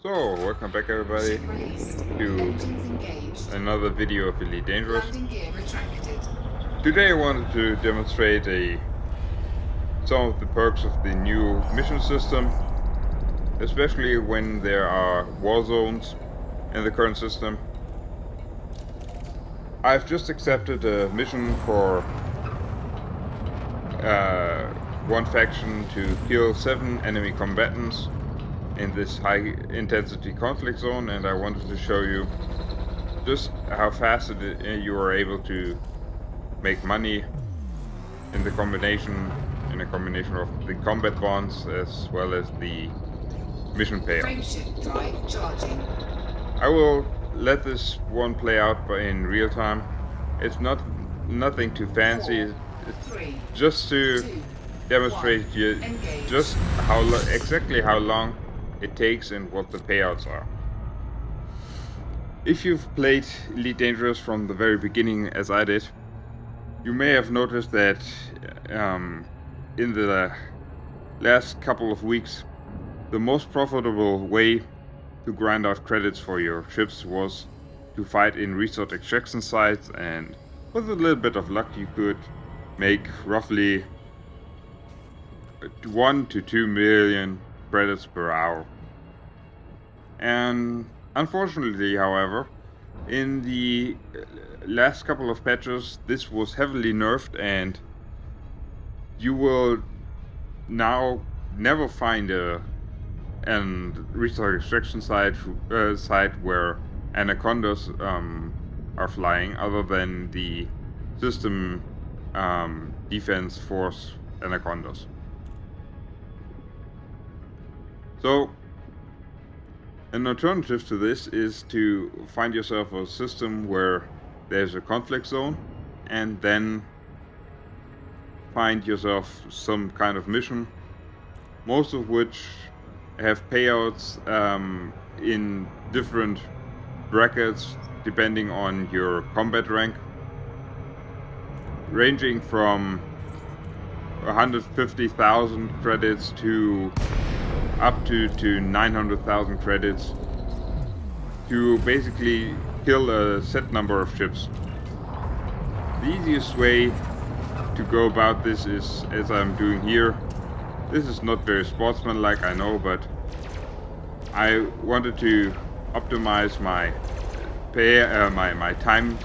So, welcome back everybody to another video of Elite Dangerous. Today I wanted to demonstrate some of the perks of the new mission system, especially when there are war zones in the current system. I've just accepted a mission for one faction to kill 7 enemy combatants in this high intensity conflict zone, and I wanted to show you just how fast you are able to make money in a combination of the combat bonds as well as the mission payouts. I will let this one play out in real time. It's nothing too fancy. It's just to demonstrate you just exactly how long it takes and what the payouts are. If you've played Elite Dangerous from the very beginning, as I did, you may have noticed that in the last couple of weeks, the most profitable way to grind out credits for your ships was to fight in resource extraction sites, and with a little bit of luck you could make roughly 1 to 2 million credits per hour. And unfortunately, however, in the last couple of patches this was heavily nerfed, and you will now never find a resource extraction site where anacondas are flying, other than the system defense force anacondas. So an alternative to this is to find yourself a system where there's a conflict zone, and then find yourself some kind of mission, most of which have payouts in different brackets depending on your combat rank, ranging from 150,000 credits to up to 900,000 credits to basically kill a set number of ships. The easiest way to go about this is as I'm doing here. This is not very sportsmanlike, I know, but I wanted to optimize my my time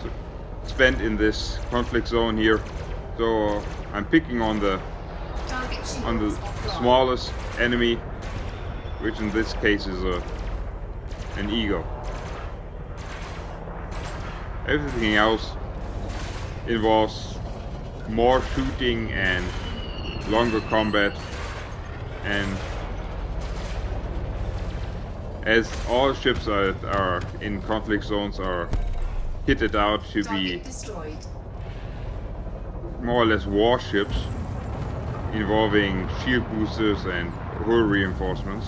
spent in this conflict zone here. So I'm picking on the smallest enemy, which in this case is an eagle. Everything else involves more shooting and longer combat, and as all ships are in conflict zones are kitted out to be more or less warships involving shield boosters and hull reinforcements,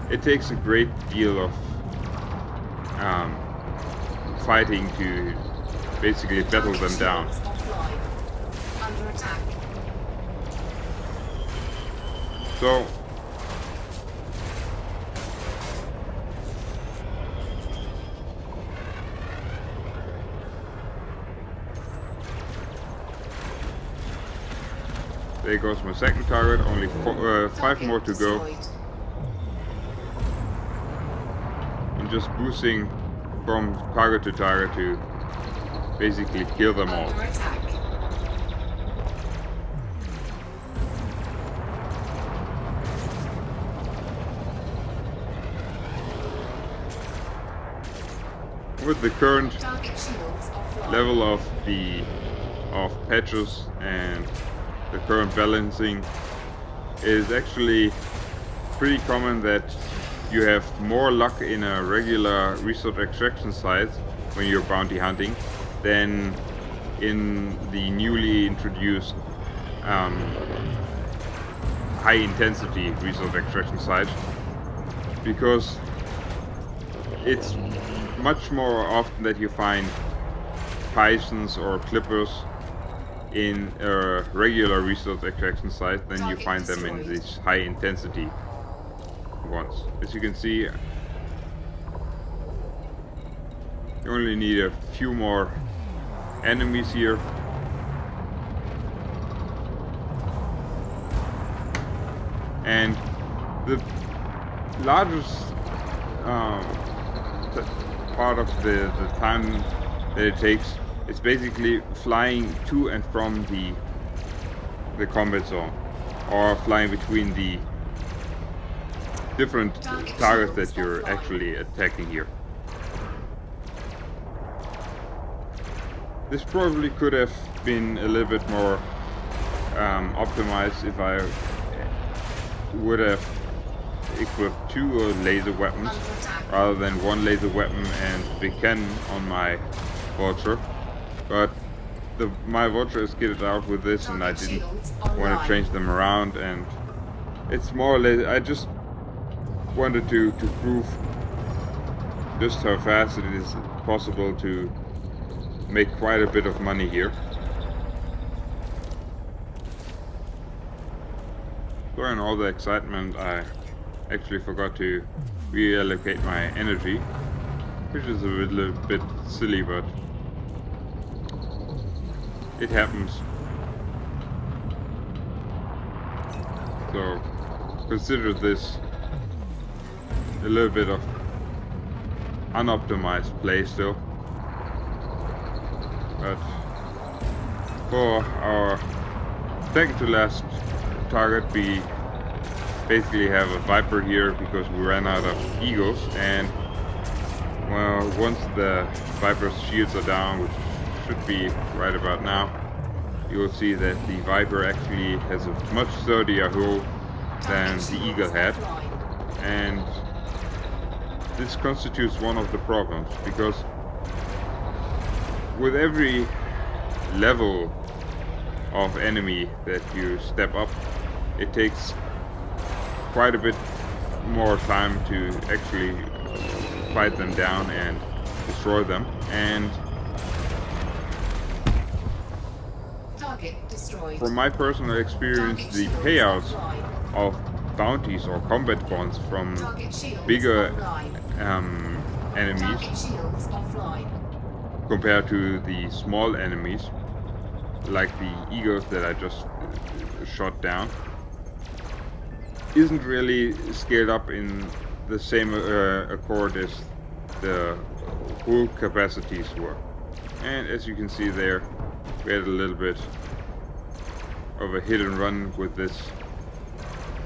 it takes a great deal of fighting to basically battle them down. So there goes my second target, only 5 more to go. I'm just boosting from target to target to basically kill them all. With the current level of patches and the current balancing, is actually pretty common that you have more luck in a regular resource extraction site when you're bounty hunting than in the newly introduced high intensity resource extraction site, because it's much more often that you find pythons or clippers in a regular resource extraction site than you find them in these high intensity ones. As you can see, you only need a few more enemies here. And the largest part of the time that it takes is basically flying to and from the combat zone, or flying between the different targets that you're actually attacking here. This probably could have been a little bit more optimized if I would have equipped 2 laser weapons rather than 1 laser weapon and big cannon on my vulture. But my vulture is kitted out with this, and I didn't want to change them around, and it's more or less, I just wanted to prove just how fast it is possible to make quite a bit of money here. During all the excitement, I actually forgot to reallocate my energy, which is a little bit silly, but it happens. So consider this a little bit of unoptimized play still. But for our second to last target, we basically have a Viper here because we ran out of Eagles, and well, once the Viper's shields are down, which should be right about now, you will see that the Viper actually has a much sturdier hull than the Eagle had, and this constitutes one of the problems, because with every level of enemy that you step up, it takes quite a bit more time to actually fight them down and destroy them. And from my personal experience, the payouts of bounties or combat bonds from bigger enemies compared to the small enemies, like the Eagles that I just shot down, isn't really scaled up in the same accord as the hull capacities were. And as you can see there, we had a little bit of a hit and run with this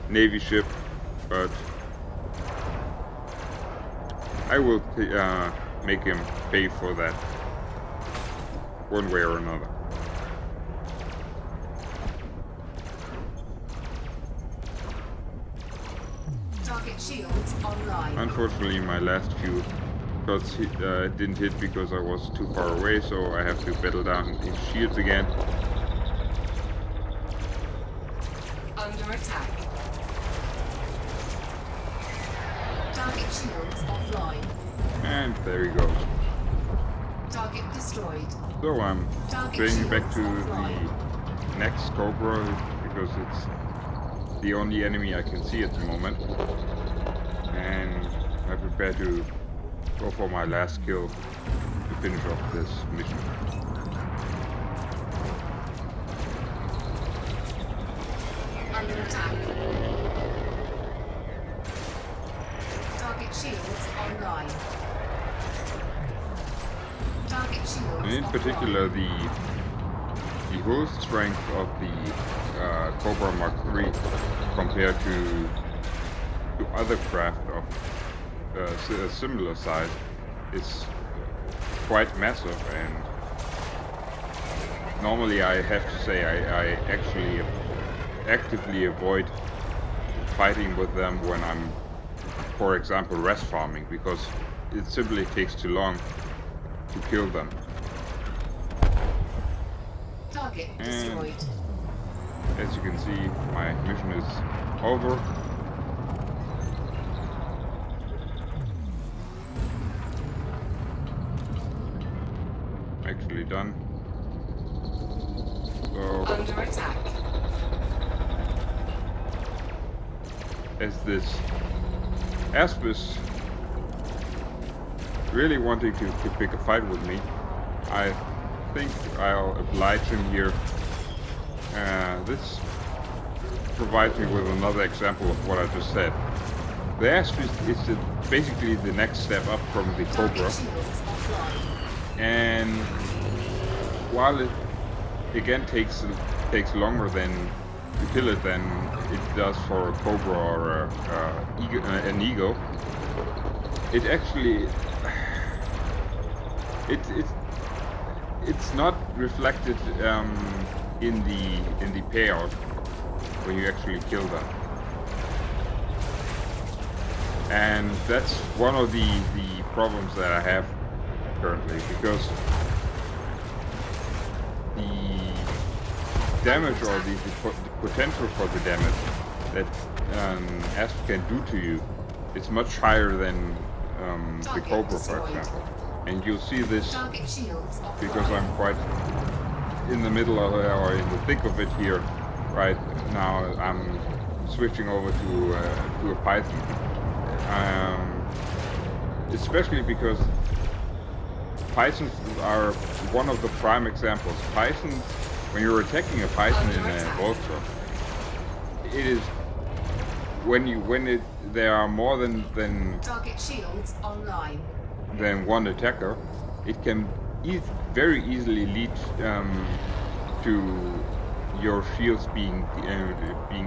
Navy ship, but I will make him pay for that one way or another. Target shields online. Unfortunately, my last few shots didn't hit because I was too far away, so I have to battle down his shields again. Under attack. Target shields offline. And there he goes. Target destroyed. So I'm going back to the next Cobra because it's the only enemy I can see at the moment, and I prepare to go for my last kill to finish off this mission. Under attack. Target shields online. Target shields And in particular, the hull strength of the Cobra Mark III compared to other craft of a similar size is quite massive, and normally I have to say I actually actively avoid fighting with them when I'm, for example, res farming, because it simply takes too long to kill them. target destroyed. As you can see, my mission is over. Actually done. So Under attack. as this Asp is really wanting to pick a fight with me, I think I'll oblige him here. This provides me with another example of what I just said. The Asp is basically the next step up from the Cobra, and while it again takes longer than to kill it than it does for a Cobra or an Eagle, it actually it's not reflected in the payout when you actually kill them. And that's one of the problems that I have currently, because the damage or the potential for the damage that Asp can do to you is much higher than the Cobra, for example. And you'll see this because I'm quite in the middle of it, or in the thick of it here right now. I'm switching over to a Python. Especially because Pythons are one of the prime examples. Pythons, when you're attacking a Python in a Voltron, it is when there are more than target shields online. Than one attacker, it can very easily lead to your shields being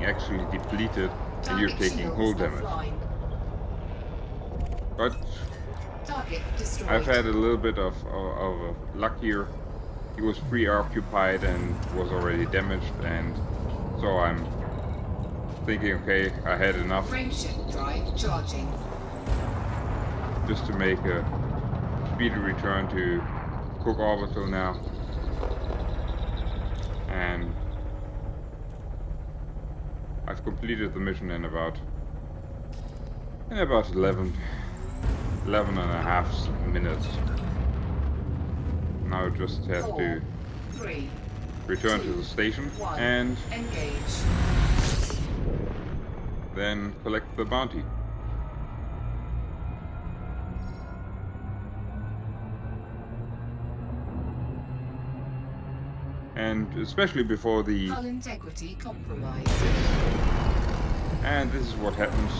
actually depleted and you're taking hull damage. But I've had a little bit of luck here. He was preoccupied and was already damaged, and so I'm thinking, okay, I had enough. Frameshift drive charging. Just to make a speedy return to Cook Orbital now. And I've completed the mission in about 11 and a half minutes. Now I just have to return to the station and engage. Then collect the bounty. And especially before the hull integrity compromised. And this is what happens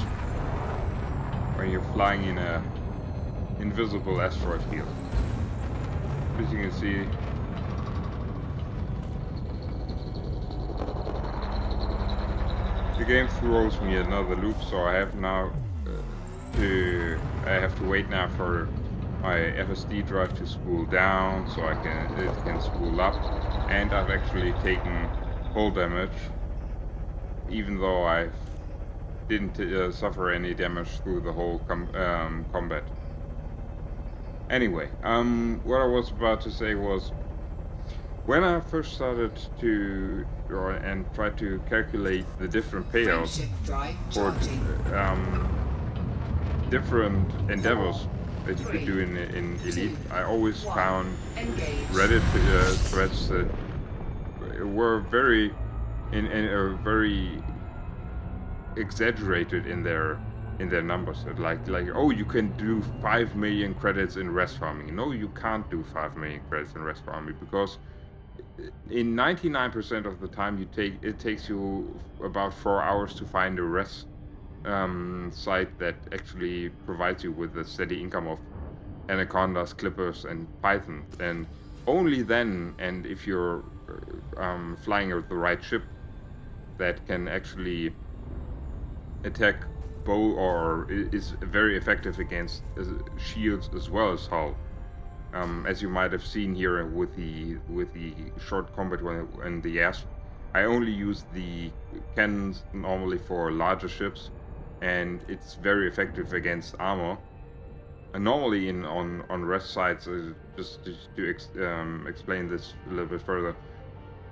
when you're flying in a invisible asteroid field. As you can see, the game throws me another loop, so I have now to wait now for my FSD drive to spool down, so it can spool up. And I've actually taken hull damage, even though I didn't suffer any damage through the whole combat. Anyway, what I was about to say was, when I first started to and tried to calculate the different payouts for different endeavors that you could do in Elite, I always found Reddit threads that were very exaggerated in their numbers. Like oh, you can do 5 million credits in res farming. No, you can't do 5 million credits in res farming, because in 99% of the time it takes you about 4 hours to find a res site that actually provides you with a steady income of anacondas, clippers, and pythons. And only then, and if you're flying with the right ship that can actually attack bow or is very effective against shields as well as hull. As you might have seen here with the short combat when the Asp, I only use the cannons normally for larger ships, and it's very effective against armor. And normally on rest sites, just to explain this a little bit further,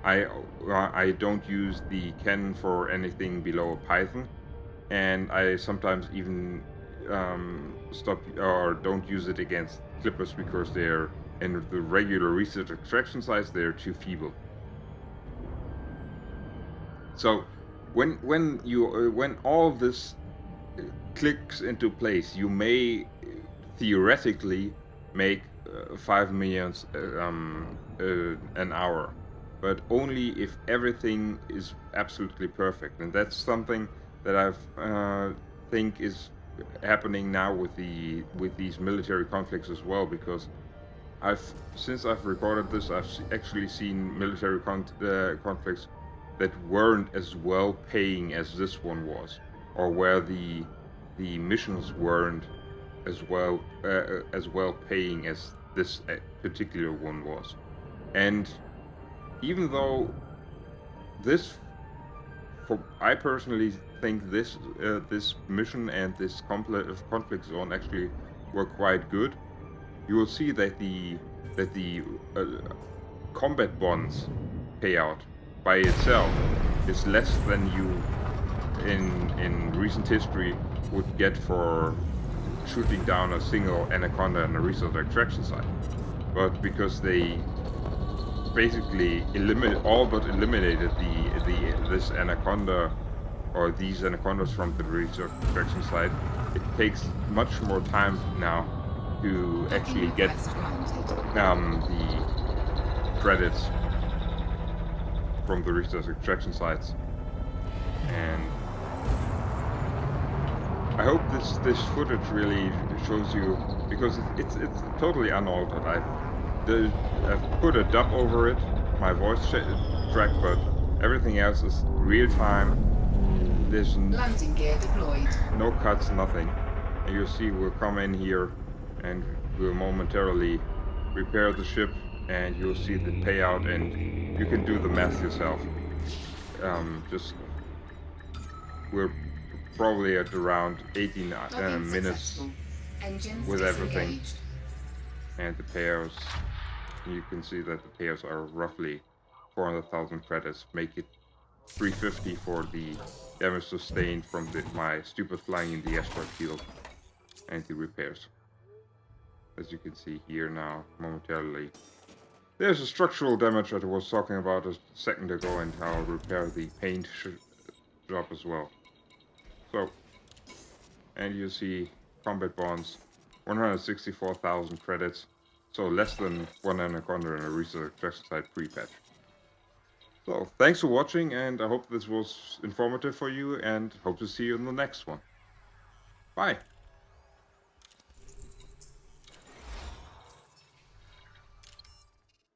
I don't use the cannon for anything below a python, and I sometimes even stop or don't use it against clippers because they're, in the regular research extraction sites, they're too feeble. So when all of this clicks into place, you may theoretically make 5 million an hour, but only if everything is absolutely perfect. And that's something that I've think is happening now with these military conflicts as well, because since I've recorded this, I've actually seen military conflicts that weren't as well paying as this one was, or where the missions weren't as well paying as this particular one was. And even though this, I personally think this mission and this conflict zone actually were quite good. You will see that the combat bonds payout by itself is less than you in recent history would get for shooting down a single anaconda in a resource extraction site. But because they basically eliminated this anaconda or these anacondas from the resource extraction site, it takes much more time now to actually get the credits from the resource extraction sites. And I hope this footage really shows you, because it's totally unaltered. I've put a dub over it, my voice track, but everything else is real time. There's Landing gear deployed. no cuts, nothing. And you'll see we'll come in here and we'll momentarily repair the ship, and you'll see the payout, and you can do the math yourself. We're probably at around 18 minutes Engines with everything, disengaged. and the payouts. You can see that the payouts are roughly 400,000 credits, make it 350 for the damage sustained from my stupid flying in the asteroid field and the repairs. As you can see here now, momentarily. There's a structural damage that I was talking about a second ago, and I'll repair the paint job as well. So, and you see combat bonds, 164,000 credits, so less than one anaconda in a research extraction site pre-patch. So, thanks for watching, and I hope this was informative for you, and hope to see you in the next one. Bye!